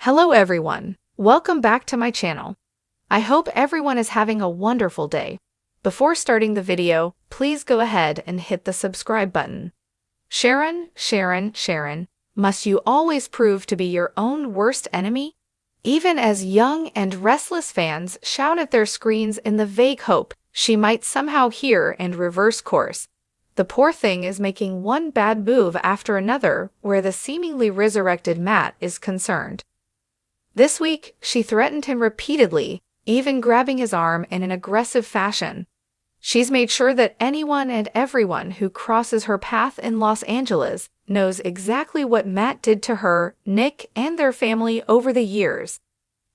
Hello everyone, welcome back to my channel. I hope everyone is having a wonderful day. Before starting the video, please go ahead and hit the subscribe button. Sharon, must you always prove to be your own worst enemy? Even as young and restless fans shout at their screens in the vague hope she might somehow hear and reverse course, the poor thing is making one bad move after another where the seemingly resurrected Matt is concerned. This week, she threatened him repeatedly, even grabbing his arm in an aggressive fashion. She's made sure that anyone and everyone who crosses her path in Los Angeles knows exactly what Matt did to her, Nick, and their family over the years.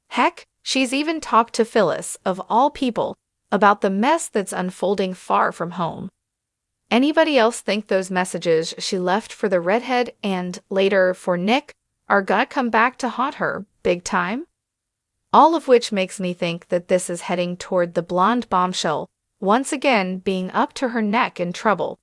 Heck, she's even talked to Phyllis, of all people, about the mess that's unfolding far from home. Anybody else think those messages she left for the redhead and, later, for Nick, are gonna come back to haunt her, big time? All of which makes me think that this is heading toward the blonde bombshell, once again being up to her neck in trouble.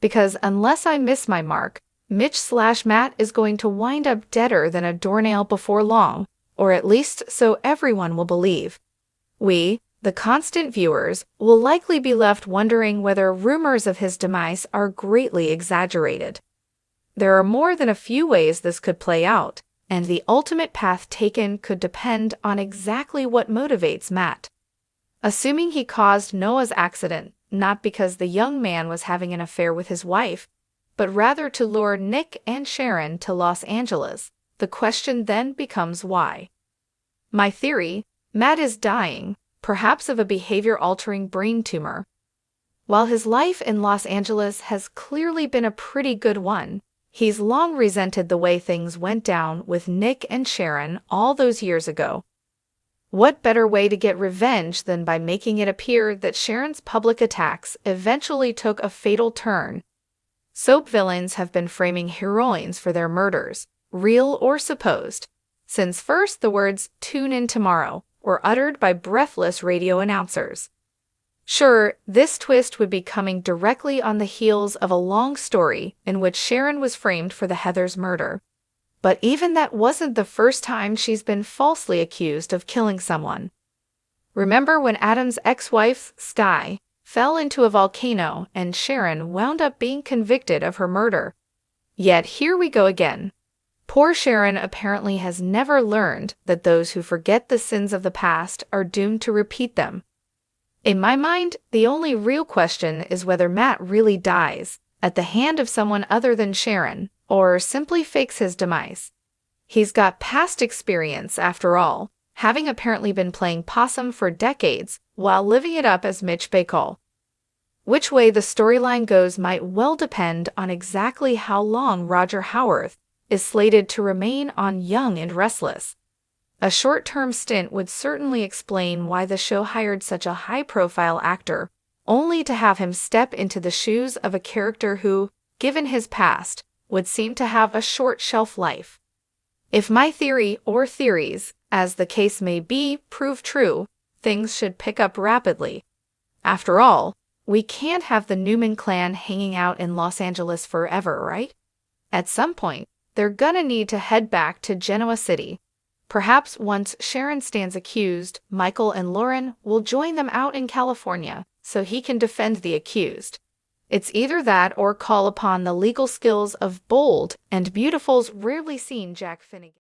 Because unless I miss my mark, Mitch/Matt is going to wind up deader than a doornail before long, or at least so everyone will believe. We, the constant viewers, will likely be left wondering whether rumors of his demise are greatly exaggerated. There are more than a few ways this could play out, and the ultimate path taken could depend on exactly what motivates Matt. Assuming he caused Noah's accident, not because the young man was having an affair with his wife, but rather to lure Nick and Sharon to Los Angeles, the question then becomes why. My theory, Matt is dying, perhaps of a behavior-altering brain tumor. While his life in Los Angeles has clearly been a pretty good one, he's long resented the way things went down with Nick and Sharon all those years ago. What better way to get revenge than by making it appear that Sharon's public attacks eventually took a fatal turn? Soap villains have been framing heroines for their murders, real or supposed, since first the words "tune in tomorrow" were uttered by breathless radio announcers. Sure, this twist would be coming directly on the heels of a long story in which Sharon was framed for the Heathers murder. But even that wasn't the first time she's been falsely accused of killing someone. Remember when Adam's ex-wife, Sky, fell into a volcano and Sharon wound up being convicted of her murder? Yet here we go again. Poor Sharon apparently has never learned that those who forget the sins of the past are doomed to repeat them. In my mind, the only real question is whether Matt really dies at the hand of someone other than Sharon, or simply fakes his demise. He's got past experience, after all, having apparently been playing possum for decades while living it up as Mitch Bacall. Which way the storyline goes might well depend on exactly how long Roger Howarth is slated to remain on Young and Restless. A short-term stint would certainly explain why the show hired such a high-profile actor, only to have him step into the shoes of a character who, given his past, would seem to have a short shelf life. If my theory or theories, as the case may be, prove true, things should pick up rapidly. After all, we can't have the Newman clan hanging out in Los Angeles forever, right? At some point, they're gonna need to head back to Genoa City. Perhaps once Sharon stands accused, Michael and Lauren will join them out in California so he can defend the accused. It's either that or call upon the legal skills of bold and beautiful's rarely seen Jack Finnegan.